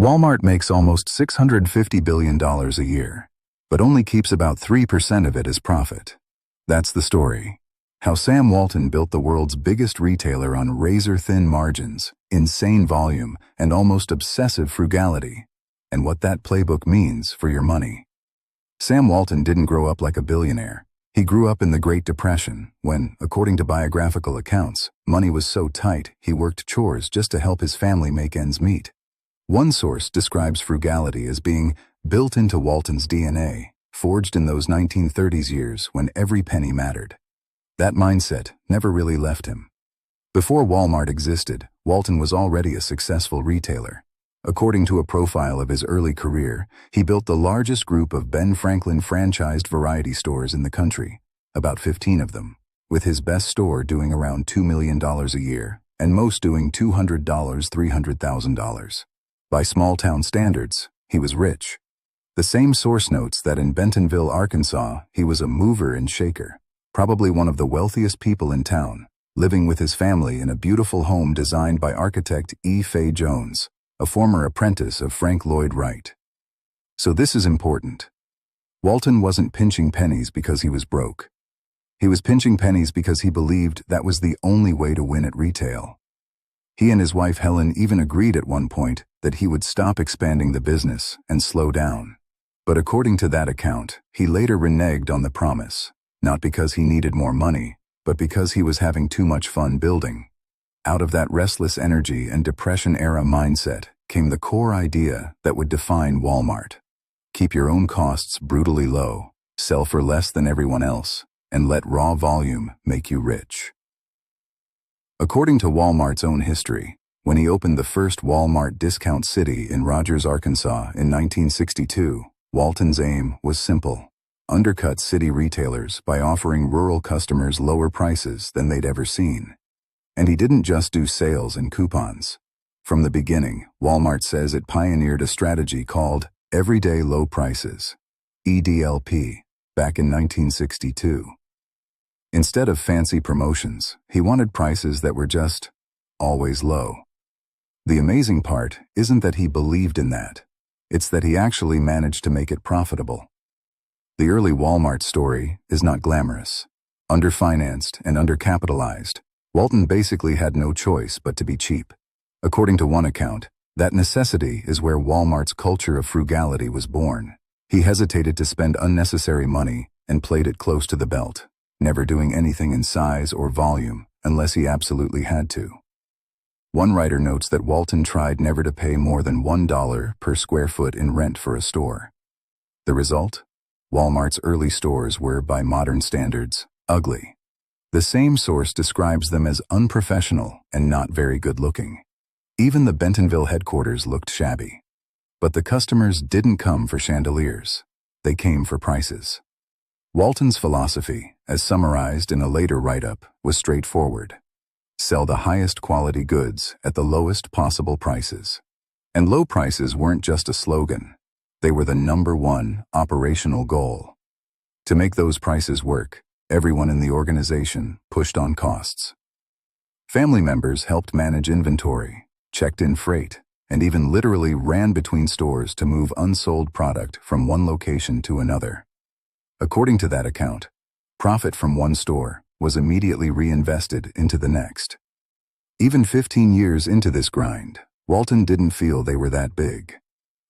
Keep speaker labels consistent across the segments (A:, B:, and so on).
A: Walmart makes almost $650 billion a year, but only keeps about 3% of it as profit. That's the story. How Sam Walton built the world's biggest retailer on razor-thin margins, insane volume, and almost obsessive frugality, and what that playbook means for your money. Sam Walton didn't grow up like a billionaire. He grew up in the Great Depression, when, according to biographical accounts, money was so tight he worked chores just to help his family make ends meet. One source describes frugality as being built into Walton's DNA, forged in those 1930s years when every penny mattered. That mindset never really left him. Before Walmart existed, Walton was already a successful retailer. According to a profile of his early career, he built the largest group of Ben Franklin franchised variety stores in the country, about 15 of them, with his best store doing around $2 million a year, and most doing $200,000, $300,000. By small-town standards, he was rich. The same source notes that in Bentonville, Arkansas, he was a mover and shaker, probably one of the wealthiest people in town, living with his family in a beautiful home designed by architect E. Fay Jones, a former apprentice of Frank Lloyd Wright. So this is important. Walton wasn't pinching pennies because he was broke. He was pinching pennies because he believed that was the only way to win at retail. He and his wife Helen even agreed at one point that he would stop expanding the business and slow down. But according to that account, he later reneged on the promise, not because he needed more money, but because he was having too much fun building. Out of that restless energy and Depression-era mindset came the core idea that would define Walmart. Keep your own costs brutally low, sell for less than everyone else, and let raw volume make you rich. According to Walmart's own history, when he opened the first Walmart Discount City in Rogers, Arkansas in 1962, Walton's aim was simple: undercut city retailers by offering rural customers lower prices than they'd ever seen. And he didn't just do sales and coupons. From the beginning, Walmart says it pioneered a strategy called Everyday Low Prices, EDLP, back in 1962. Instead of fancy promotions, he wanted prices that were just always low. The amazing part isn't that he believed in that. It's that he actually managed to make it profitable. The early Walmart story is not glamorous. Underfinanced and undercapitalized, Walton basically had no choice but to be cheap. According to one account, that necessity is where Walmart's culture of frugality was born. He hesitated to spend unnecessary money and played it close to the belt, never doing anything in size or volume unless he absolutely had to. One writer notes that Walton tried never to pay more than $1 per square foot in rent for a store. The result? Walmart's early stores were, by modern standards, ugly. The same source describes them as unprofessional and not very good-looking. Even the Bentonville headquarters looked shabby. But the customers didn't come for chandeliers. They came for prices. Walton's philosophy, as summarized in a later write-up, was straightforward. Sell the highest quality goods at the lowest possible prices. And low prices weren't just a slogan. They were the #1 operational goal. To make those prices work, everyone in the organization pushed on costs. Family members helped manage inventory, checked in freight, and even literally ran between stores to move unsold product from one location to another. According to that account, profit from one store was immediately reinvested into the next. Even 15 years into this grind, Walton didn't feel they were that big.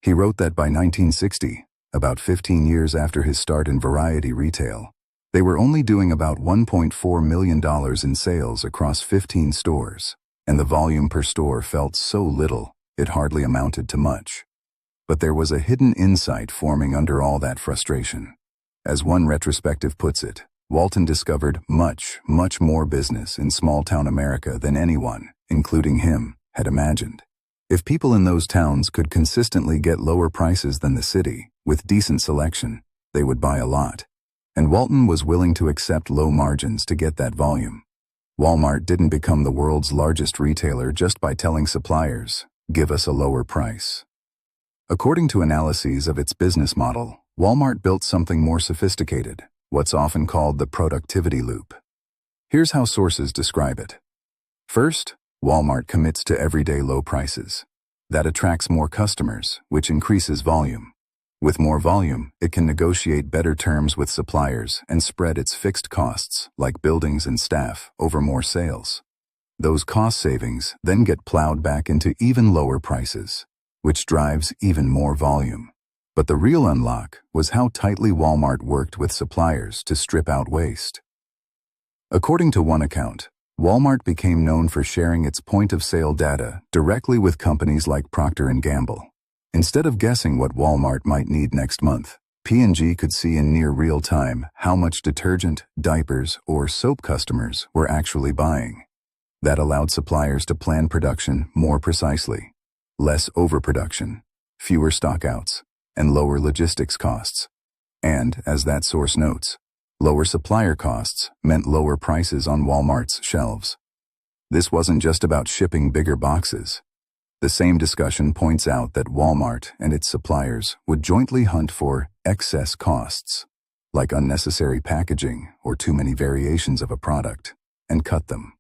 A: He wrote that by 1960, about 15 years after his start in variety retail, they were only doing about $1.4 million in sales across 15 stores, and the volume per store felt so little it hardly amounted to much. But there was a hidden insight forming under all that frustration. As one retrospective puts it, Walton discovered much, much more business in small-town America than anyone, including him, had imagined. If people in those towns could consistently get lower prices than the city, with decent selection, they would buy a lot. And Walton was willing to accept low margins to get that volume. Walmart didn't become the world's largest retailer just by telling suppliers, "Give us a lower price." According to analyses of its business model, Walmart built something more sophisticated, what's often called the productivity loop. Here's how sources describe it. First, Walmart commits to everyday low prices. That attracts more customers, which increases volume. With more volume, it can negotiate better terms with suppliers and spread its fixed costs, like buildings and staff, over more sales. Those cost savings then get plowed back into even lower prices, which drives even more volume. But the real unlock was how tightly Walmart worked with suppliers to strip out waste. According to one account, Walmart became known for sharing its point-of-sale data directly with companies like Procter & Gamble. Instead of guessing what Walmart might need next month, P&G could see in near real time how much detergent, diapers, or soap customers were actually buying. That allowed suppliers to plan production more precisely. Less overproduction, fewer stockouts, and lower logistics costs. And, as that source notes, lower supplier costs meant lower prices on Walmart's shelves. This wasn't just about shipping bigger boxes. The same discussion points out that Walmart and its suppliers would jointly hunt for excess costs, like unnecessary packaging or too many variations of a product, and cut them.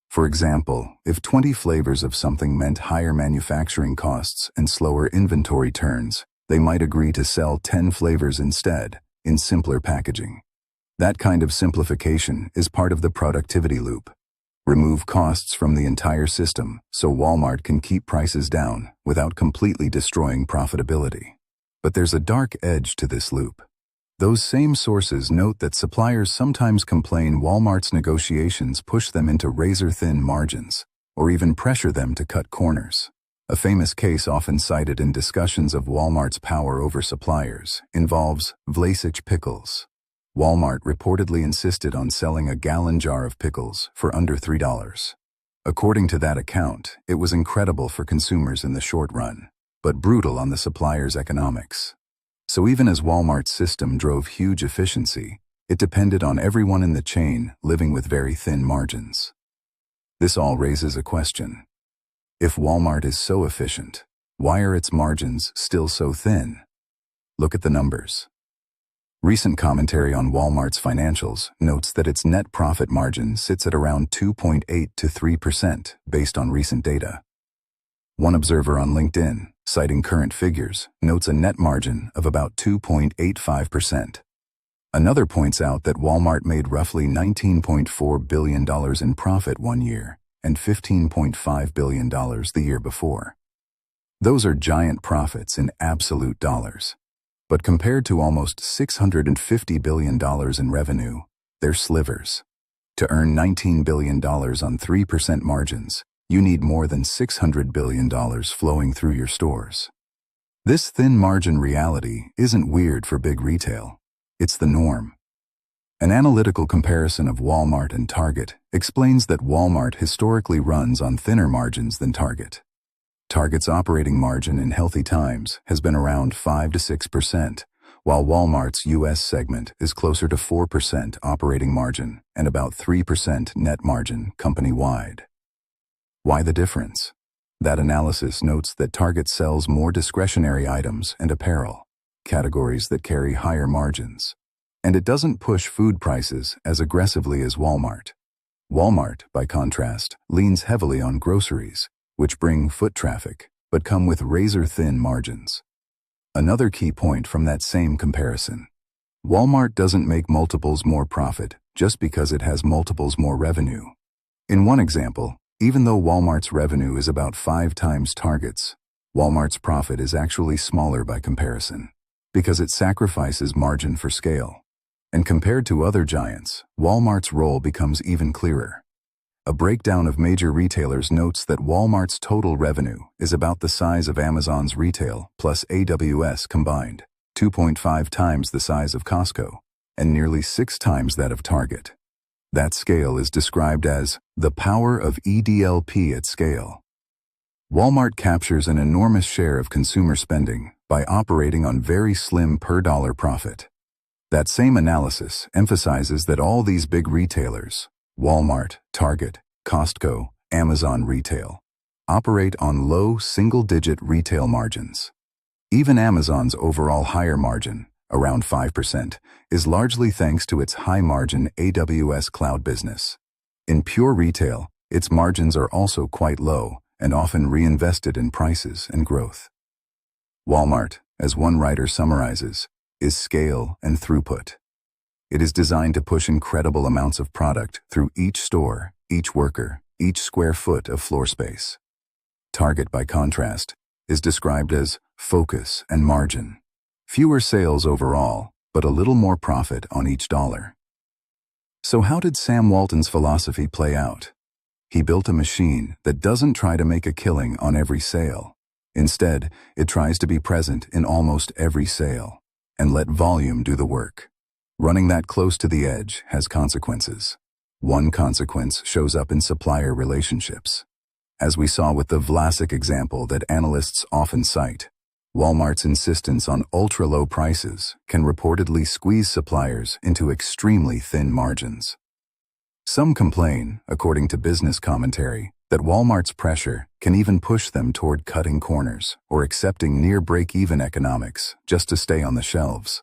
A: For example, if 20 flavors of something meant higher manufacturing costs and slower inventory turns, they might agree to sell 10 flavors instead, in simpler packaging. That kind of simplification is part of the productivity loop. Remove costs from the entire system so Walmart can keep prices down without completely destroying profitability. But there's a dark edge to this loop. Those same sources note that suppliers sometimes complain Walmart's negotiations push them into razor-thin margins, or even pressure them to cut corners. A famous case often cited in discussions of Walmart's power over suppliers involves Vlasic pickles. Walmart reportedly insisted on selling a gallon jar of pickles for under $3. According to that account, it was incredible for consumers in the short run, but brutal on the supplier's economics. So even as Walmart's system drove huge efficiency, it depended on everyone in the chain living with very thin margins. This all raises a question. If Walmart is so efficient, why are its margins still so thin? Look at the numbers. Recent commentary on Walmart's financials notes that its net profit margin sits at around 2.8 to 3% based on recent data. One observer on LinkedIn, citing current figures, notes a net margin of about 2.85%. Another points out that Walmart made roughly $19.4 billion in profit one year and $15.5 billion the year before. Those are giant profits in absolute dollars. But compared to almost $650 billion in revenue, they're slivers. To earn $19 billion on 3% margins, you need more than $600 billion flowing through your stores. This thin margin reality isn't weird for big retail. It's the norm. An analytical comparison of Walmart and Target explains that Walmart historically runs on thinner margins than Target. Target's operating margin in healthy times has been around 5 to 6%, while Walmart's U.S. segment is closer to 4% operating margin and about 3% net margin company-wide. Why the difference? That analysis notes that Target sells more discretionary items and apparel, categories that carry higher margins. And it doesn't push food prices as aggressively as Walmart. Walmart, by contrast, leans heavily on groceries, which bring foot traffic, but come with razor-thin margins. Another key point from that same comparison. Walmart doesn't make multiples more profit just because it has multiples more revenue. In one example, even though Walmart's revenue is about 5 times Target's, Walmart's profit is actually smaller by comparison, because it sacrifices margin for scale. And compared to other giants, Walmart's role becomes even clearer. A breakdown of major retailers notes that Walmart's total revenue is about the size of Amazon's retail plus AWS combined, 2.5 times the size of Costco, and nearly 6 times that of Target. That scale is described as the power of EDLP at scale. Walmart captures an enormous share of consumer spending by operating on very slim per-dollar profit. That same analysis emphasizes that all these big retailers, Walmart, Target, Costco, Amazon Retail, operate on low single-digit retail margins. Even Amazon's overall higher margin, around 5%, is largely thanks to its high-margin AWS cloud business. In pure retail, its margins are also quite low, and often reinvested in prices and growth. Walmart, as one writer summarizes, is scale and throughput. It is designed to push incredible amounts of product through each store, each worker, each square foot of floor space. Target, by contrast, is described as focus and margin. Fewer sales overall, but a little more profit on each dollar. So how did Sam Walton's philosophy play out? He built a machine that doesn't try to make a killing on every sale. Instead, it tries to be present in almost every sale and let volume do the work. Running that close to the edge has consequences. One consequence shows up in supplier relationships. As we saw with the Vlasic example that analysts often cite, Walmart's insistence on ultra-low prices can reportedly squeeze suppliers into extremely thin margins. Some complain, according to business commentary, that Walmart's pressure can even push them toward cutting corners or accepting near break-even economics just to stay on the shelves.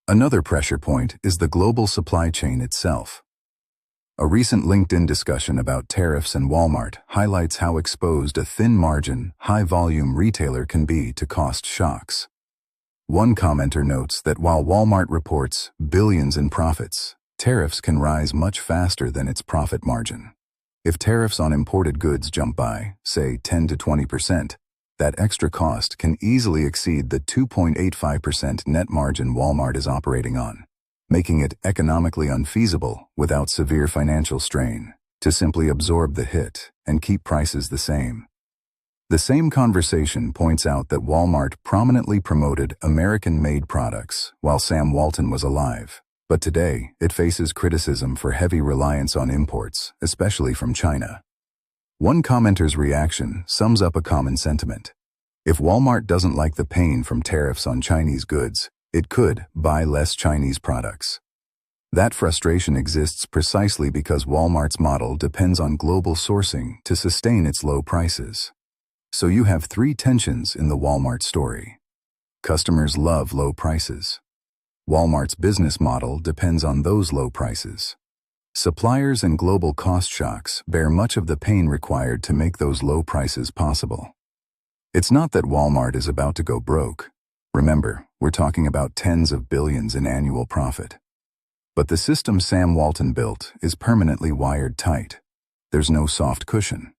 A: Another pressure point is the global supply chain itself. A recent LinkedIn discussion about tariffs and Walmart highlights how exposed a thin-margin, high-volume retailer can be to cost shocks. One commenter notes that while Walmart reports billions in profits, tariffs can rise much faster than its profit margin. If tariffs on imported goods jump by, say, 10 to 20%, that extra cost can easily exceed the 2.85% net margin Walmart is operating on, making it economically unfeasible without severe financial strain to simply absorb the hit and keep prices the same. The same conversation points out that Walmart prominently promoted American-made products while Sam Walton was alive, but today it faces criticism for heavy reliance on imports, especially from China. One commenter's reaction sums up a common sentiment. If Walmart doesn't like the pain from tariffs on Chinese goods, it could buy less Chinese products. That frustration exists precisely because Walmart's model depends on global sourcing to sustain its low prices. So you have three tensions in the Walmart story. Customers love low prices. Walmart's business model depends on those low prices. Suppliers and global cost shocks bear much of the pain required to make those low prices possible. It's not that Walmart is about to go broke. Remember, we're talking about tens of billions in annual profit. But the system Sam Walton built is permanently wired tight. There's no soft cushion.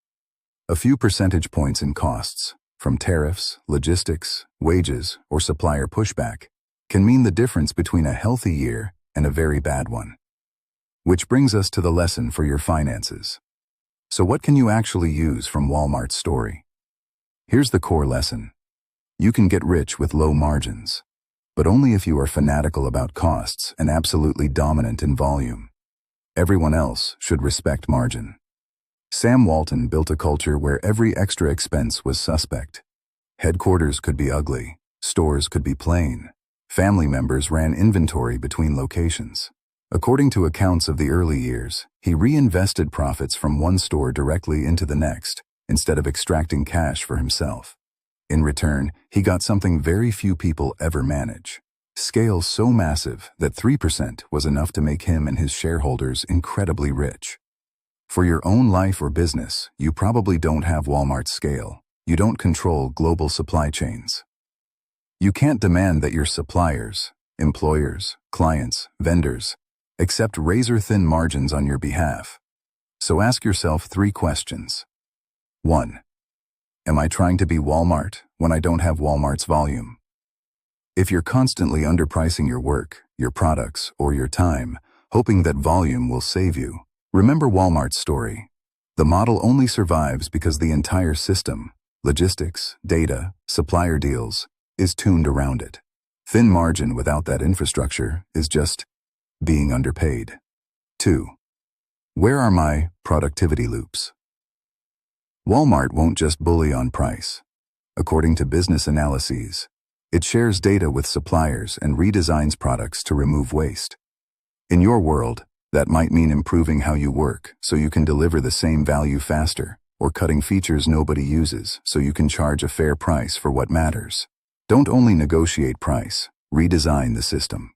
A: A few percentage points in costs, from tariffs, logistics, wages, or supplier pushback, can mean the difference between a healthy year and a very bad one. Which brings us to the lesson for your finances. So what can you actually use from Walmart's story? Here's the core lesson. You can get rich with low margins, but only if you are fanatical about costs and absolutely dominant in volume. Everyone else should respect margin. Sam Walton built a culture where every extra expense was suspect. Headquarters could be ugly, stores could be plain. Family members ran inventory between locations. According to accounts of the early years, he reinvested profits from one store directly into the next, instead of extracting cash for himself. In return, he got something very few people ever manage. Scale so massive that 3% was enough to make him and his shareholders incredibly rich. For your own life or business, you probably don't have Walmart's scale. You don't control global supply chains. You can't demand that your suppliers, employers, clients, vendors, accept razor-thin margins on your behalf. So ask yourself 3 questions. 1. Am I trying to be Walmart when I don't have Walmart's volume? If you're constantly underpricing your work, your products, or your time, hoping that volume will save you, remember Walmart's story. The model only survives because the entire system, logistics, data, supplier deals, is tuned around it. Thin margin without that infrastructure is just being underpaid. 2. Where are my productivity loops? Walmart won't just bully on price. According to business analyses, it shares data with suppliers and redesigns products to remove waste. In your world, that might mean improving how you work so you can deliver the same value faster, or cutting features nobody uses so you can charge a fair price for what matters. Don't only negotiate price, redesign the system.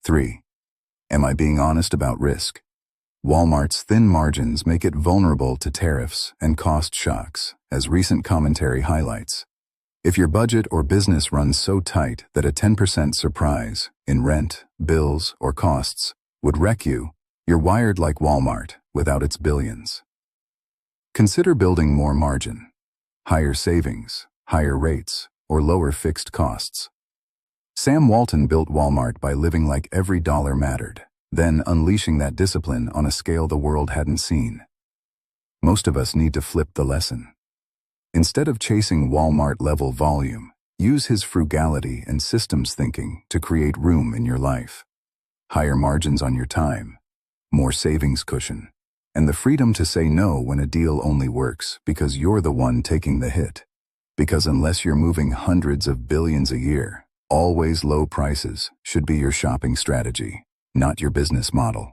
A: 3. Am I being honest about risk? Walmart's thin margins make it vulnerable to tariffs and cost shocks, as recent commentary highlights. If your budget or business runs so tight that a 10% surprise in rent, bills, or costs would wreck you, you're wired like Walmart without its billions. Consider building more margin, higher savings, higher rates, or lower fixed costs. Sam Walton built Walmart by living like every dollar mattered, then unleashing that discipline on a scale the world hadn't seen. Most of us need to flip the lesson. Instead of chasing Walmart-level volume, use his frugality and systems thinking to create room in your life. Higher margins on your time, more savings cushion, and the freedom to say no when a deal only works because you're the one taking the hit. Because unless you're moving hundreds of billions a year, always low prices should be your shopping strategy, not your business model.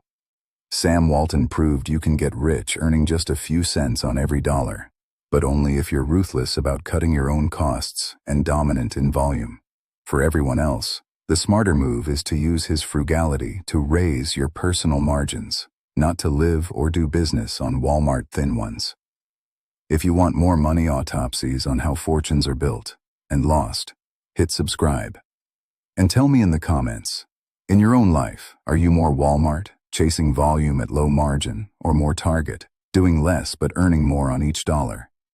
A: Sam Walton proved you can get rich earning just a few cents on every dollar, but only if you're ruthless about cutting your own costs and dominant in volume. For everyone else, the smarter move is to use his frugality to raise your personal margins, not to live or do business on Walmart thin ones. If you want more money autopsies on how fortunes are built and lost, hit subscribe. And tell me in the comments, in your own life, are you more Walmart, chasing volume at low margin, or more Target, doing less but earning more on each dollar?